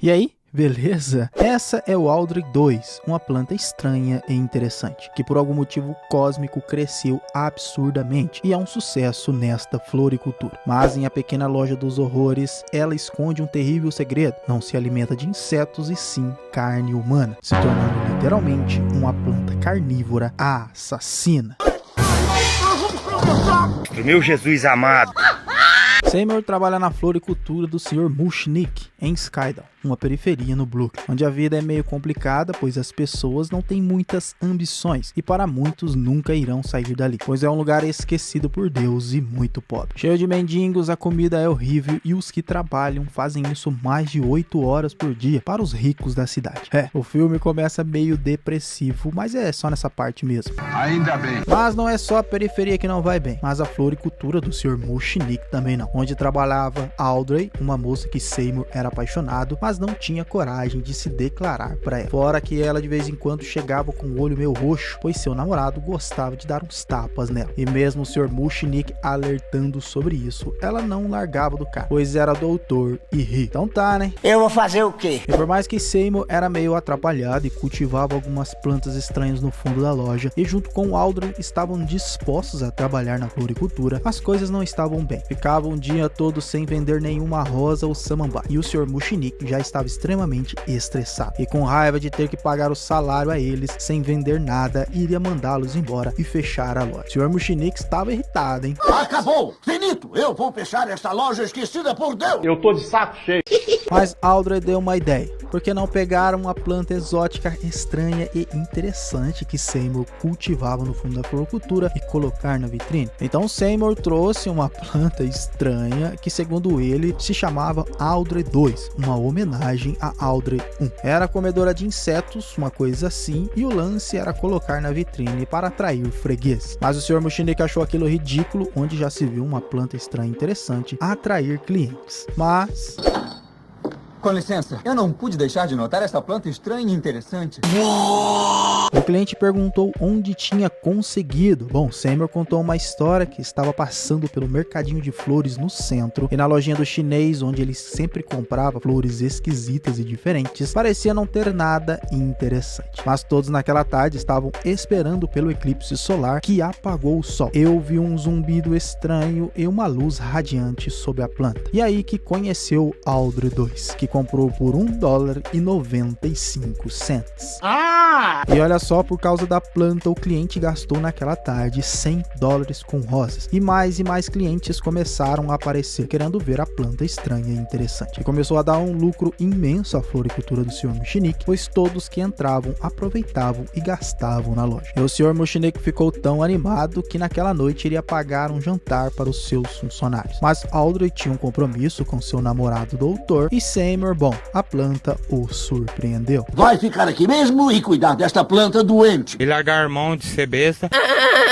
E aí, beleza? Essa é o Aldrey 2, uma planta estranha e interessante, que por algum motivo cósmico cresceu absurdamente e é um sucesso nesta floricultura. Mas em A Pequena Loja dos Horrores, ela esconde um terrível segredo. Não se alimenta de insetos e sim carne humana, se tornando literalmente uma planta carnívora assassina. Meu Jesus amado! Seymour trabalha na floricultura do Sr. Mushnick, em Skydal, uma periferia no Brooklyn, onde a vida é meio complicada, pois as pessoas não têm muitas ambições e para muitos nunca irão sair dali, pois é um lugar esquecido por Deus e muito pobre. Cheio de mendigos, a comida é horrível e os que trabalham fazem isso mais de 8 horas por dia para os ricos da cidade. O filme começa meio depressivo, mas é só nessa parte mesmo. Ainda bem. Mas não é só a periferia que não vai bem, mas a floricultura do Sr. Mushnick também não, onde trabalhava Aldrey, uma moça que Seymour era apaixonado, mas não tinha coragem de se declarar para ela. Fora que ela de vez em quando chegava com o olho meio roxo, pois seu namorado gostava de dar uns tapas nela. E mesmo o Sr. Mushnick alertando sobre isso, ela não largava do cara, pois era doutor e rico. Então tá, né? Eu vou fazer o quê? E por mais que Seymour era meio atrapalhado e cultivava algumas plantas estranhas no fundo da loja, e junto com Aldrey estavam dispostos a trabalhar na floricultura, as coisas não estavam bem. Ficavam um dia todo sem vender nenhuma rosa ou samambaia, e o Sr. Mushnick já estava extremamente estressado e com raiva de ter que pagar o salário a eles sem vender nada, iria mandá-los embora e fechar a loja. O Sr. Mushnick estava irritado, hein? Acabou! Finito! Eu vou fechar esta loja esquecida por Deus! Eu tô de saco cheio. Mas Aldrey deu uma ideia. Por que não pegar uma planta exótica estranha e interessante que Seymour cultivava no fundo da floricultura e colocar na vitrine? Então Seymour trouxe uma planta estranha que, segundo ele, se chamava Aldrey 2, uma homenagem a Aldrey 1. Era comedora de insetos, uma coisa assim, e o lance era colocar na vitrine para atrair freguês. Mas o Sr. Mushnick achou aquilo ridículo, onde já se viu uma planta estranha e interessante a atrair clientes. Mas... Com licença, eu não pude deixar de notar essa planta estranha e interessante. O cliente perguntou onde tinha conseguido. Bom, Seymour contou uma história que estava passando pelo mercadinho de flores no centro e na lojinha do chinês, onde ele sempre comprava flores esquisitas e diferentes, parecia não ter nada interessante. Mas todos naquela tarde estavam esperando pelo eclipse solar que apagou o sol. Eu vi um zumbido estranho e uma luz radiante sobre a planta. E aí que conheceu Aldrey 2, que comprou por $1,95. E olha só, por causa da planta, o cliente gastou naquela tarde $100 com rosas. E mais clientes começaram a aparecer querendo ver a planta estranha e interessante. E começou a dar um lucro imenso à floricultura do Sr. Mushnick, pois todos que entravam aproveitavam e gastavam na loja. E o Sr. Mushnick ficou tão animado que naquela noite iria pagar um jantar para os seus funcionários. Mas Aldrey tinha um compromisso com seu namorado doutor e Seymour, bom, a planta o surpreendeu. Vai ficar aqui mesmo e cuidar desta planta doente. E largar a mão de ser besta.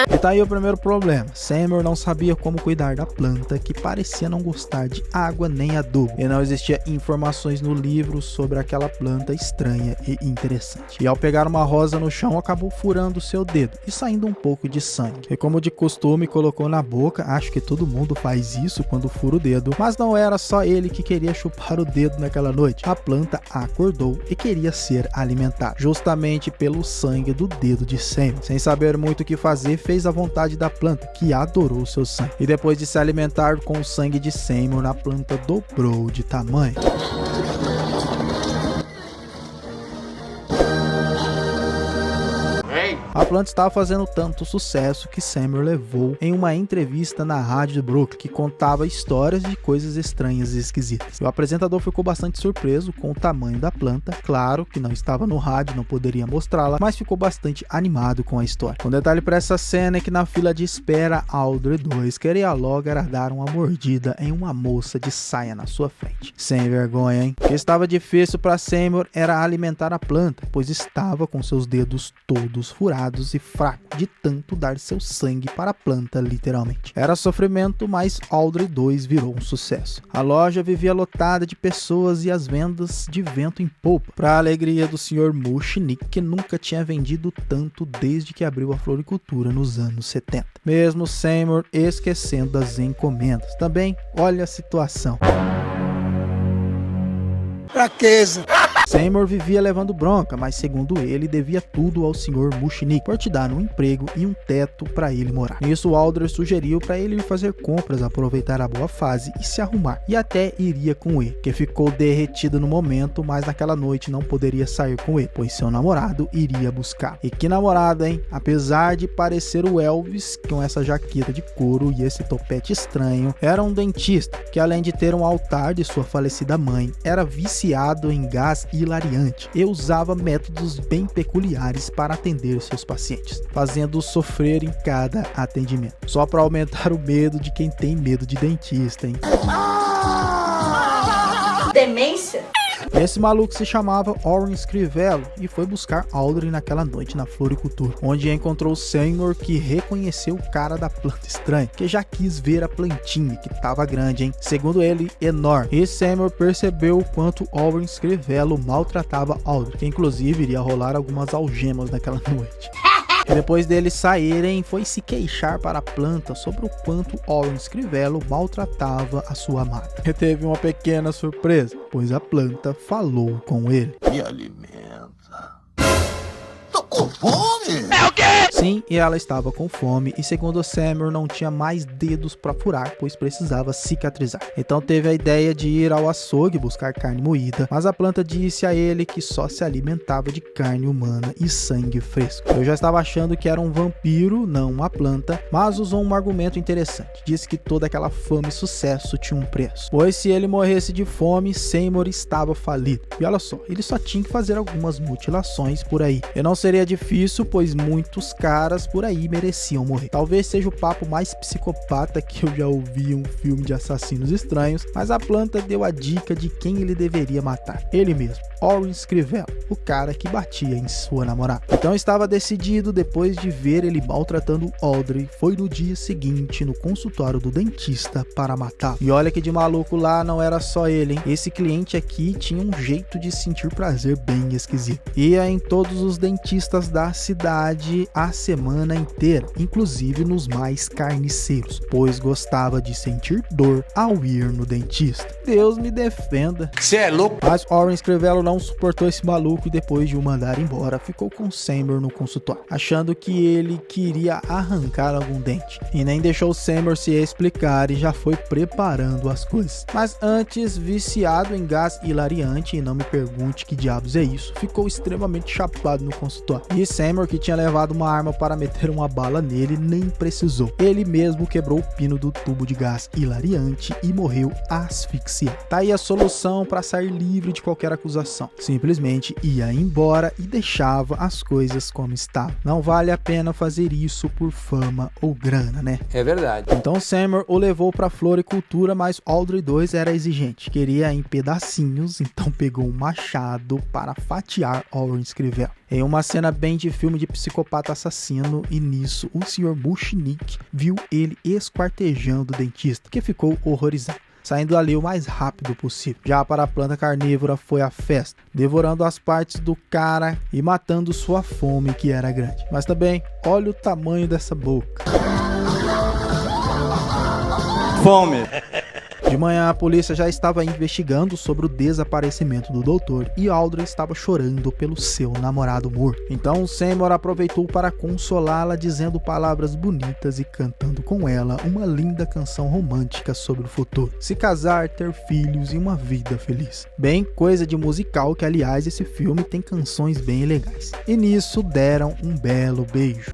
E tá aí o primeiro problema. Seymour não sabia como cuidar da planta, que parecia não gostar de água nem adubo. E não existia informações no livro sobre aquela planta estranha e interessante. E ao pegar uma rosa no chão, acabou furando seu dedo e saindo um pouco de sangue. E como de costume, colocou na boca. Acho que todo mundo faz isso quando fura o dedo. Mas não era só ele que queria chupar o dedo naquela noite. A planta acordou e queria ser alimentada, justamente pelo sangue do dedo de Seymour. Sem saber muito o que fazer, fez a vontade da planta, que adorou seu sangue. E depois de se alimentar com o sangue de Seymour, a planta dobrou de tamanho. A planta estava fazendo tanto sucesso que Seymour levou em uma entrevista na rádio de Brooklyn, que contava histórias de coisas estranhas e esquisitas. O apresentador ficou bastante surpreso com o tamanho da planta. Claro que não estava no rádio, não poderia mostrá-la, mas ficou bastante animado com a história. Um detalhe para essa cena é que na fila de espera, Aldrey 2 queria logo era dar uma mordida em uma moça de saia na sua frente. Sem vergonha, hein? O que estava difícil para Seymour era alimentar a planta, pois estava com seus dedos todos furados e fraco de tanto dar seu sangue para a planta, literalmente. Era sofrimento, mas Aldrey 2 virou um sucesso. A loja vivia lotada de pessoas e as vendas de vento em popa, para a alegria do Sr. Mushnick, que nunca tinha vendido tanto desde que abriu a floricultura nos anos 70. Mesmo Seymour esquecendo das encomendas. Também, olha a situação. Fraqueza. Seymour vivia levando bronca, mas segundo ele, devia tudo ao Sr. Mushnick por te dar um emprego e um teto para ele morar. Nisso, Aldrich sugeriu para ele ir fazer compras, aproveitar a boa fase e se arrumar, e até iria com ele, que ficou derretido no momento, mas naquela noite não poderia sair com ele, pois seu namorado iria buscar. E que namorado, hein? Apesar de parecer o Elvis com essa jaqueta de couro e esse topete estranho, era um dentista que, além de ter um altar de sua falecida mãe, era viciado em gás hilariante e usava métodos bem peculiares para atender seus pacientes, fazendo-os sofrer em cada atendimento, só para aumentar o medo de quem tem medo de dentista, hein? Demência? Esse maluco se chamava Orin Scrivello e foi buscar Aldrich naquela noite na floricultura, onde encontrou Seymour, que reconheceu o cara da planta estranha, que já quis ver a plantinha, que tava grande, hein? Segundo ele, enorme. E Seymour percebeu o quanto Orin Scrivello maltratava Aldrich, que inclusive iria rolar algumas algemas naquela noite. E depois deles saírem, foi se queixar para a planta sobre o quanto Orin Scrivello maltratava a sua amada. E teve uma pequena surpresa, pois a planta falou com ele. Me alimenta. Tô com fome! É o quê? Sim, e ela estava com fome e segundo Seymour não tinha mais dedos para furar, pois precisava cicatrizar. Então teve a ideia de ir ao açougue buscar carne moída, mas a planta disse a ele que só se alimentava de carne humana e sangue fresco. Eu já estava achando que era um vampiro, não uma planta, mas usou um argumento interessante. Disse que toda aquela fama e sucesso tinha um preço, pois se ele morresse de fome, Seymour estava falido. E olha só, ele só tinha que fazer algumas mutilações por aí. E não seria difícil, pois muitos caras por aí mereciam morrer. Talvez seja o papo mais psicopata que eu já ouvi em um filme de assassinos estranhos, mas a planta deu a dica de quem ele deveria matar. Ele mesmo, Orin Scrivello, o cara que batia em sua namorada. Então estava decidido, depois de ver ele maltratando Aldrich, foi no dia seguinte no consultório do dentista para matar. E olha que de maluco lá não era só ele, hein? Esse cliente aqui tinha um jeito de sentir prazer bem esquisito. Ia em todos os dentistas da cidade a semana inteira, inclusive nos mais carniceiros, pois gostava de sentir dor ao ir no dentista. Deus me defenda. Cê é louco? Mas Orin Scrivello não suportou esse maluco e depois de o mandar embora, ficou com Seymour no consultório, achando que ele queria arrancar algum dente. E nem deixou Seymour se explicar e já foi preparando as coisas. Mas antes, viciado em gás hilariante, e não me pergunte que diabos é isso, ficou extremamente chapado no consultório. E Seymour, que tinha levado uma arma para meter uma bala nele, nem precisou. Ele mesmo quebrou o pino do tubo de gás hilariante e morreu asfixiado. Tá aí a solução para sair livre de qualquer acusação. Simplesmente ia embora e deixava as coisas como estavam. Não vale a pena fazer isso por fama ou grana, né? É verdade. Então Seymour o levou para floricultura, mas Aldrich II era exigente. Queria em pedacinhos, então pegou um machado para fatiar Orin Scrivello. Em uma cena bem de filme de psicopata assassino, e nisso o Sr. Mushnick viu ele esquartejando o dentista, que ficou horrorizado, saindo ali o mais rápido possível. Já para a planta carnívora foi a festa, devorando as partes do cara e matando sua fome, que era grande. Mas também, olha o tamanho dessa boca. Fome. De manhã, a polícia já estava investigando sobre o desaparecimento do doutor e Aldrich estava chorando pelo seu namorado morto. Então Seymour aproveitou para consolá-la, dizendo palavras bonitas e cantando com ela uma linda canção romântica sobre o futuro, se casar, ter filhos e uma vida feliz. Bem coisa de musical, que aliás esse filme tem canções bem legais. E nisso deram um belo beijo.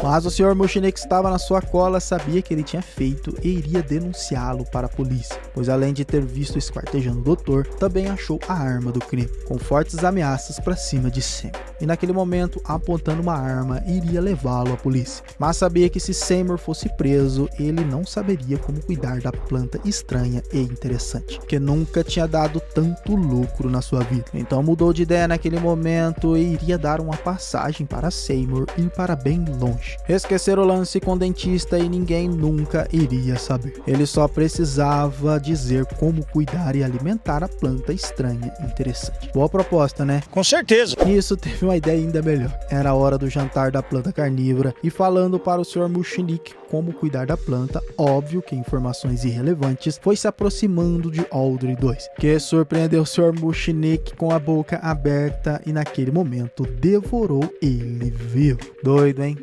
Mas o Sr. Mushnick estava na sua cola, sabia que ele tinha feito e iria denunciá-lo para a polícia, pois além de ter visto esquartejando o doutor, também achou a arma do crime, com fortes ameaças para cima de Seymour. E naquele momento, apontando uma arma, iria levá-lo à polícia. Mas sabia que se Seymour fosse preso, ele não saberia como cuidar da planta estranha e interessante, que nunca tinha dado tanto lucro na sua vida. Então mudou de ideia naquele momento e iria dar uma passagem para Seymour ir para bem longe, Bush. Esqueceram o lance com o dentista e ninguém nunca iria saber. Ele só precisava dizer como cuidar e alimentar a planta estranha e interessante. Boa proposta, né? Com certeza. Nisso teve uma ideia ainda melhor. Era a hora do jantar da planta carnívora e falando para o Sr. Mushnick como cuidar da planta, óbvio que informações irrelevantes, foi se aproximando de Audrey 2, que surpreendeu o Sr. Mushnick com a boca aberta e naquele momento devorou ele vivo. Doido, hein?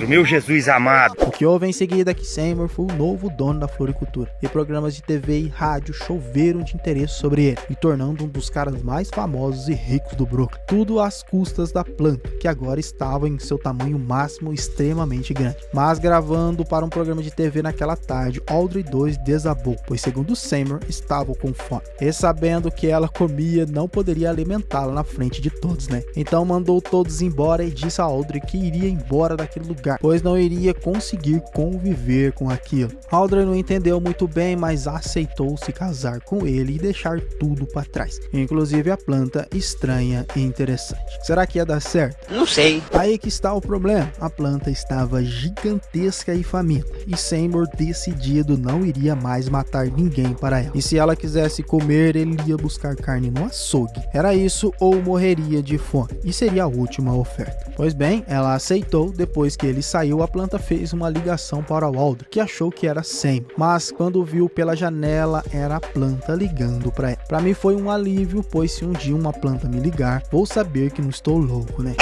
Meu Jesus amado. O que houve em seguida é que Seymour foi o novo dono da floricultura e programas de TV e rádio choveram de interesse sobre ele, e tornando um dos caras mais famosos e ricos do Brooklyn. Tudo às custas da planta, que agora estava em seu tamanho máximo extremamente grande. Mas gravando para um programa de TV naquela tarde, Audrey 2 desabou, pois segundo Seymour estava com fome. E sabendo que ela comia, não poderia alimentá-la na frente de todos, né? Então mandou todos embora e disse a Audrey que iria embora daquele lugar, pois não iria conseguir conviver com aquilo. Audrey não entendeu muito bem, mas aceitou se casar com ele e deixar tudo para trás, inclusive a planta estranha e interessante. Será que ia dar certo? Não sei. Aí que está o problema. A planta estava gigantesca e faminta, e Seymour, decidido, não iria mais matar ninguém para ela. E se ela quisesse comer, ele ia buscar carne no açougue. Era isso ou morreria de fome, e seria a última oferta. Pois bem, ela aceitou. Depois que ele saiu, a planta fez uma ligação para o Audrey, que achou que era Seymour, mas quando viu pela janela, era a planta ligando para ela. Para mim foi um alívio, pois se um dia uma planta me ligar, vou saber que não estou louco, né?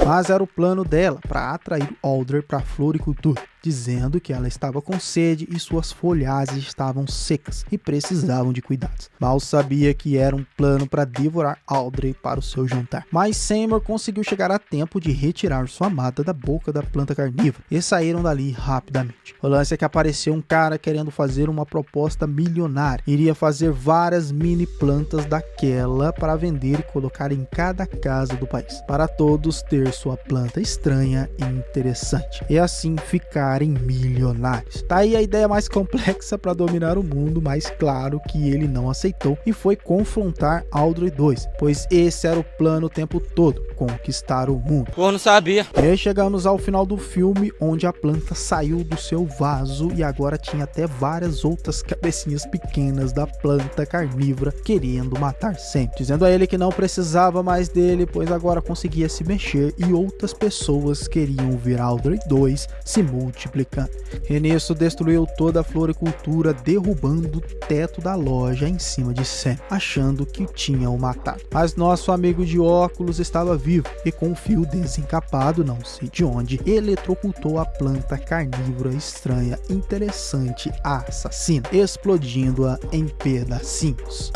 Mas era o plano dela para atrair Audrey para a floricultura, dizendo que ela estava com sede e suas folhagens estavam secas e precisavam de cuidados. Mal sabia que era um plano para devorar Audrey para o seu jantar. Mas Seymour conseguiu chegar a tempo de retirar sua amada da boca da planta carnívora e saíram dali rapidamente. O lance é que apareceu um cara querendo fazer uma proposta milionária. Iria fazer várias mini plantas daquela para vender e colocar em cada casa do país, para todos ter sua planta estranha e interessante, e assim ficarem milionários. Tá aí a ideia mais complexa para dominar o mundo, mas claro que ele não aceitou e foi confrontar Audrey 2, pois esse era o plano o tempo todo, conquistar o mundo. Pô, não sabia. E chegamos ao final do filme, onde a planta saiu do seu vaso e agora tinha até várias outras cabecinhas pequenas da planta carnívora querendo matar sempre, dizendo a ele que não precisava mais dele, pois agora conseguia se mexer, e outras pessoas queriam ver Audrey 2 se multiplicando. E nisso destruiu toda a floricultura, derrubando o teto da loja em cima de Sam, achando que tinha o matado. Mas nosso amigo de óculos estava vivo e com um fio desencapado, não sei de onde, eletrocutou a planta carnívora estranha, interessante, assassina, explodindo-a em pedacinhos.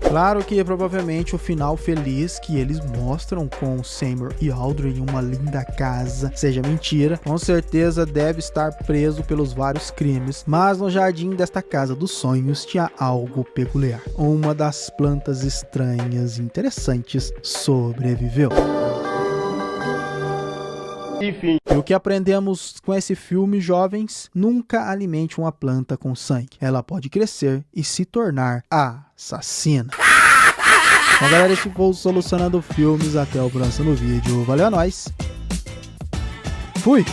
Claro que provavelmente o final feliz que eles mostram com Seymour e Audrey em uma linda casa seja mentira. Com certeza deve estar preso pelos vários crimes, mas no jardim desta casa dos sonhos tinha algo peculiar. Uma das plantas estranhas e interessantes sobreviveu. Enfim. E o que aprendemos com esse filme, jovens? Nunca alimente uma planta com sangue. Ela pode crescer e se tornar assassina. Então, galera, esse foi o Solucionando Filmes. Até o próximo vídeo. Valeu a nós. Fui!